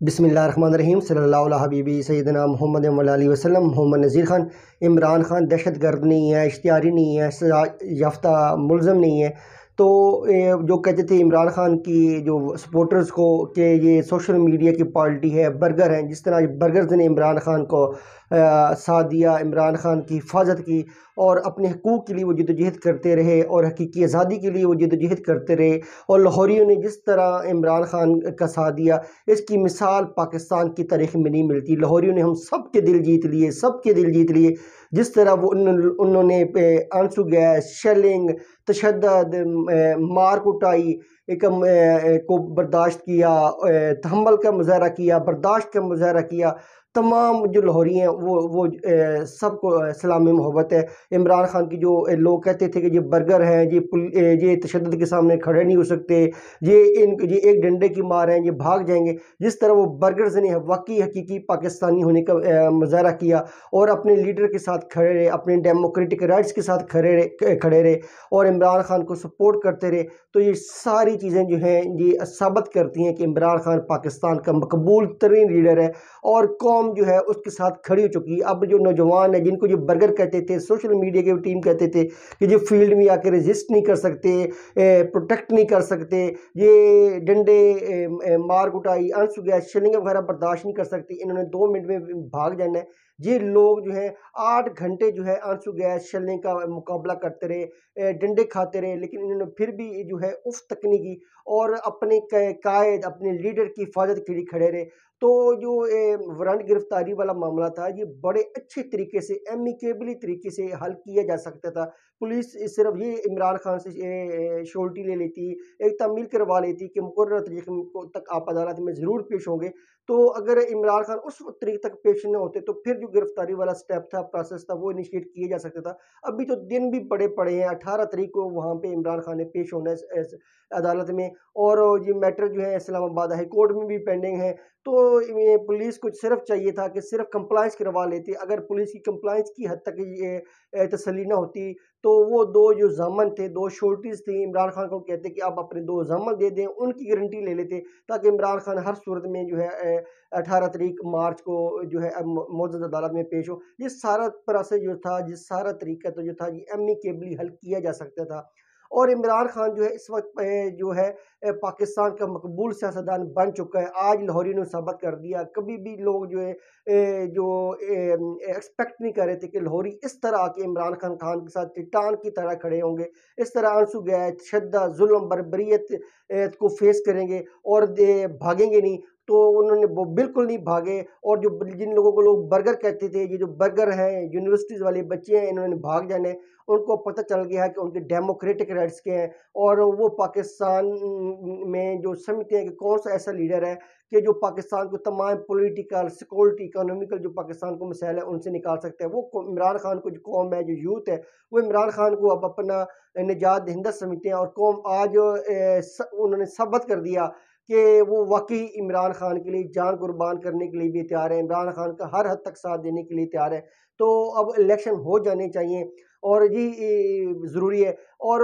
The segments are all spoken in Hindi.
बिस्मिल्लाहिर्रहमानिर्रहीम सल्लल्लाहु अलैहि हबीबी सैयदना मोहम्मद वअली वसल्लम। मोहम्मद नज़ीर ख़ान। इमरान ख़ान दहशतगर्द नहीं है, इश्तिहारी नहीं है, सजा याफ्ता मुलज़म नहीं है। तो जो कहते थे इमरान ख़ान की जो सपोर्टर्स को कि ये सोशल मीडिया की पार्टी है, बर्गर हैं, जिस तरह बर्गर्स ने इमरान ख़ान को साथ दिया, इमरान ख़ान की हिफाजत की और अपने हकूक़ के लिए वो जद्दोजहद करते रहे और हकीकी आज़ादी के लिए वो जद्दोजहद करते रहे। और लाहौरियों ने जिस तरह इमरान ख़ान का साथ दिया, इसकी मिसाल पाकिस्तान की तारीख़ में नहीं मिलती। लाहौरियों ने हम सब के दिल जीत लिए, सब के दिल जीत लिए। जिस तरह वो उन्होंने आंसू गैस, शेलिंग, तशद्दुद, मार कुटाई को बर्दाश्त किया, तहम्मुल का मुज़ाहरा किया, बर्दाश्त का मुज़ाहरा किया। तमाम जो लाहौरी हैं वो सबको सलामी मोहब्बत है। इमरान ख़ान की जो लोग कहते थे कि ये बर्गर हैं, ये तशद्दुद के सामने खड़े नहीं हो सकते, ये एक डंडे की मार हैं, ये भाग जाएंगे। जिस तरह वो बर्गर्स ने वाकई हकीकी पाकिस्तानी होने का मुज़ाहरा किया और अपने लीडर के साथ खड़े रहे, अपने डेमोक्रेटिक राइट्स के साथ खड़े रहे और इमरान ख़ान को सपोर्ट करते रहे। तो ये सारी चीज़ें जो हैं ये साबित करती हैं कि इमरान ख़ान पाकिस्तान का मकबूल तरीन लीडर है और कौम जो है उसके साथ खड़ी हो चुकी है। अब जो नौजवान है जिनको जो बर्गर कहते थे, सोशल मीडिया की टीम कहते थे कि जो फील्ड में आके रेजिस्ट नहीं कर सकते, प्रोटेक्ट नहीं कर सकते, ये डंडे, मार कुटाई, आंसू गैस, शेलिंग वगैरह बर्दाश्त नहीं कर सकती, इन्होंने 2 मिनट में भाग जाना है। ये लोग जो है 8 घंटे जो है आंसू गैस शेलिंग का मुकाबला करते रहे, डंडे खाते रहे, लेकिन इन्होंने फिर भी जो है उफ तक नहीं की और अपने कायद, अपने लीडर की हिफाजत के लिए खड़े रहे। तो जो वारंट गिरफ्तारी वाला मामला था, ये बड़े अच्छे तरीके से, एमिकेबली तरीके से हल किया जा सकता था। पुलिस सिर्फ ये इमरान खान से श्योरिटी ले लेती, एक तमील करवा लेती कि मुकर्रर तरीके तक आप अदालत में ज़रूर पेश होंगे। तो अगर इमरान खान उस तरीके तक पेश न होते तो फिर जो गिरफ्तारी वाला स्टेप था, प्रोसेस था, वो इनिशिएट किया जा सकता था। अभी तो दिन भी बड़े पड़े हैं, 18 तारीख को वहाँ पे इमरान खान ने पेश होना है अदालत में और ये मैटर जो है इस्लामाबाद हाई कोर्ट में भी पेंडिंग है। तो ये पुलिस को सिर्फ चाहिए था कि सिर्फ कंप्लाइंस करवा लेती। अगर पुलिस की कंप्लाइंस की हद तक ये तसल्ली ना होती तो वो 2 जो ज़ामन थे, 2 श्योरिटीज़ थी, इमरान खान को कहते कि आप अपने 2 ज़ामन दे दें, उनकी गारंटी ले लेते ताकि इमरान खान हर सूरत में जो है 18 तारीख मार्च को जो है मौजूदा अदालत में पेश हो। ये सारा प्रोसेस जो था, ये सारा तरीका तो जो था ये एमिकेबली हल किया जा सकता था। और इमरान खान जो है इस वक्त जो है पाकिस्तान का मकबूल सियासतदान बन चुका है। आज लाहौरी ने साबित कर दिया। कभी भी लोग जो है जो एक्सपेक्ट नहीं कर रहे थे कि लाहौरी इस तरह आके इमरान खान के साथ चट्टान की तरह खड़े होंगे, इस तरह आंसू गैस, शिद्दत, जुल्म, बर्बरियत को फेस करेंगे और भागेंगे नहीं। तो उन्होंने वो बिल्कुल नहीं भागे और जो जिन लोगों को लोग बर्गर कहते थे, ये जो बर्गर हैं, यूनिवर्सिटीज़ वाले बच्चे हैं, इन्होंने भाग जाना है। उनको पता चल गया है कि उनके डेमोक्रेटिक राइट्स क्या हैं और वो पाकिस्तान में जो समझते हैं कि कौन सा ऐसा लीडर है कि जो पाकिस्तान को तमाम पॉलिटिकल, सिक्योरिटी, इकोनॉमिकल जो पाकिस्तान को मसाइल है उनसे निकाल सकते हैं। वो इमरान खान को जो कौम है, जो यूथ है, वो इमरान खान को अब अपना निजात दहिंदा समझते हैं और कौम आज उन्होंने साबित कर दिया कि वो वाकई इमरान खान के लिए जान कुर्बान करने के लिए भी तैयार है, इमरान खान का हर हद तक साथ देने के लिए तैयार है। तो अब इलेक्शन हो जाने चाहिए और ये ज़रूरी है। और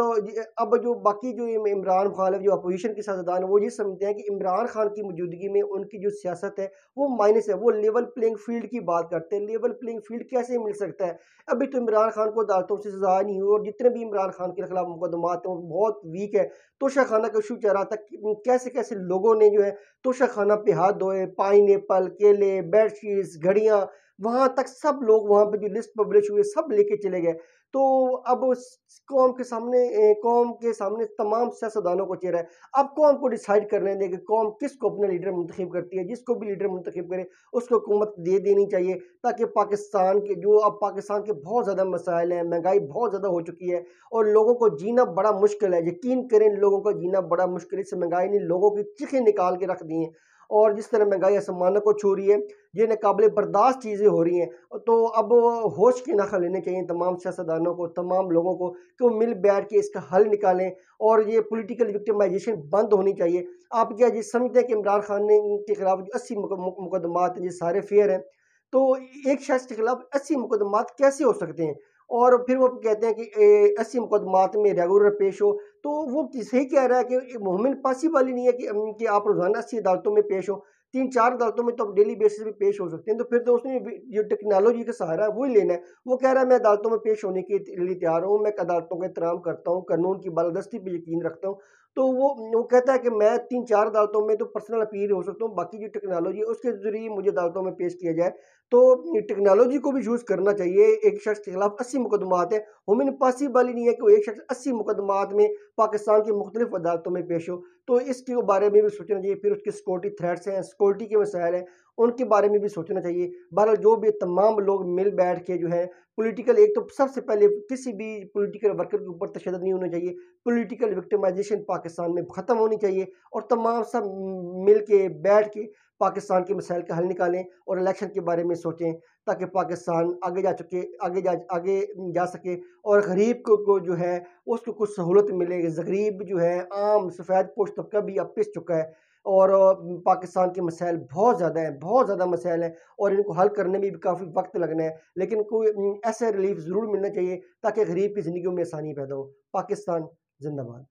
अब जो बाकी जो इमरान मुखालिफ जो अपोजिशन के सियासतदान है, वो ये समझते हैं कि इमरान खान की मौजूदगी में उनकी जो सियासत है वो माइनस है। वो लेवल प्लेइंग फील्ड की बात करते हैं। लेवल प्लेइंग फील्ड कैसे मिल सकता है? अभी तो इमरान खान को अदालतों से सजा नहीं हुई और जितने भी इमरान खान के खिलाफ मुकदमात हैं वो बहुत वीक है। तोशाखाना का इशू चल रहा था कि कैसे कैसे लोगों ने जो है तोशाखाना पे हाथ धोए, पाइन एप्पल, केले, बेडशीट्स, घड़ियाँ, वहां तक सब लोग, वहां पे जो लिस्ट पब्लिश हुए सब लेके चले गए। तो अब उस कौम के सामने तमाम सियासतदानों को चेहरा है। अब कौम को डिसाइड करने दें कि कौम किसको अपना लीडर मुंतखब करती है। जिसको भी लीडर मुंतखब करे उसको हुकूमत दे देनी चाहिए ताकि पाकिस्तान के बहुत ज़्यादा मसाइल हैं, महंगाई बहुत ज़्यादा हो चुकी है और लोगों को जीना बड़ा मुश्किल है। यकीन करें, लोगों का जीना बड़ा मुश्किल है। इस महंगाई ने लोगों की चीखें निकाल के रख दी हैं और जिस तरह महंगाई आसमानों को छू रही है, ये नाकाबिले बर्दाश्त चीज़ें हो रही हैं। तो अब होश के नखा लेने चाहिए तमाम सियासतदानों को, तमाम लोगों को कि वो मिल बैठ के इसका हल निकालें और ये पॉलिटिकल विक्टिमाइजेशन बंद होनी चाहिए। आप क्या ये समझते हैं कि इमरान खान के खिलाफ जो 80 मुकदमात हैं, ये सारे फेयर हैं? तो एक शख्स के खिलाफ 80 मुकदमात कैसे हो सकते हैं? और फिर वो कहते हैं कि 80 मुकदमात में रेगुलर पेश हो। तो वो सही कह रहा है कि मोमिन पॉसिबल ही नहीं है कि आप रोज़ाना 80 अदालतों में पेश हो। 3-4 अदालतों में तो आप डेली बेसिस पे पेश हो सकते हैं। तो फिर तो उसने जो टेक्नोलॉजी का सहारा है वही लेना है। वो कह रहा है मैं अदालतों में पेश होने के लिए तैयार हूँ, मैं अदालतों का एहतराम करता हूँ, कानून की बालादस्ती पे यकीन रखता हूँ। तो वो कहता है कि मैं 3-4 अदालतों में तो पर्सनल अपील हो सकता हूँ, बाकी जो टेक्नोलॉजी है उसके ज़रिए मुझे अदालतों में पेश किया जाए। तो टेक्नोलॉजी को भी यूज़ करना चाहिए। एक शख्स के खिलाफ 80 मुकदमात हैं, हुमिन पॉसिबल ही नहीं है कि वो एक शख्स 80 मुकदमात में पाकिस्तान की मुख्तलिफ अदालतों में पेश हो। तो इसके बारे में भी सोचना चाहिए। फिर उसके सिक्योरिटी थ्रेट्स हैं, सिक्योरिटी के मसाइल हैं, उनके बारे में भी सोचना चाहिए। बहरहाल जो भी तमाम लोग मिल बैठ के जो है पॉलिटिकल, एक तो सबसे पहले किसी भी पॉलिटिकल वर्कर के ऊपर तशद्दुद नहीं होना चाहिए। पॉलिटिकल विक्टिमाइजेशन पाकिस्तान में ख़त्म होनी चाहिए और तमाम सब मिल के बैठ के पाकिस्तान के मसाइल का हल निकालें और इलेक्शन के बारे में सोचें, ताकि पाकिस्तान आगे जा सके और गरीब को जो है उसको कुछ सहूलत मिले। गरीब जो है आम सफ़ेद पोश तबका भी अब पिस चुका है और पाकिस्तान के मसाइल बहुत ज़्यादा हैं, बहुत ज़्यादा मसाइल हैं और इनको हल करने में भी काफ़ी वक्त लगना है। लेकिन कोई ऐसा रिलीफ ज़रूर मिलना चाहिए ताकि गरीब की ज़िंदगी में आसानी पैदा हो। पाकिस्तान जिंदाबाद।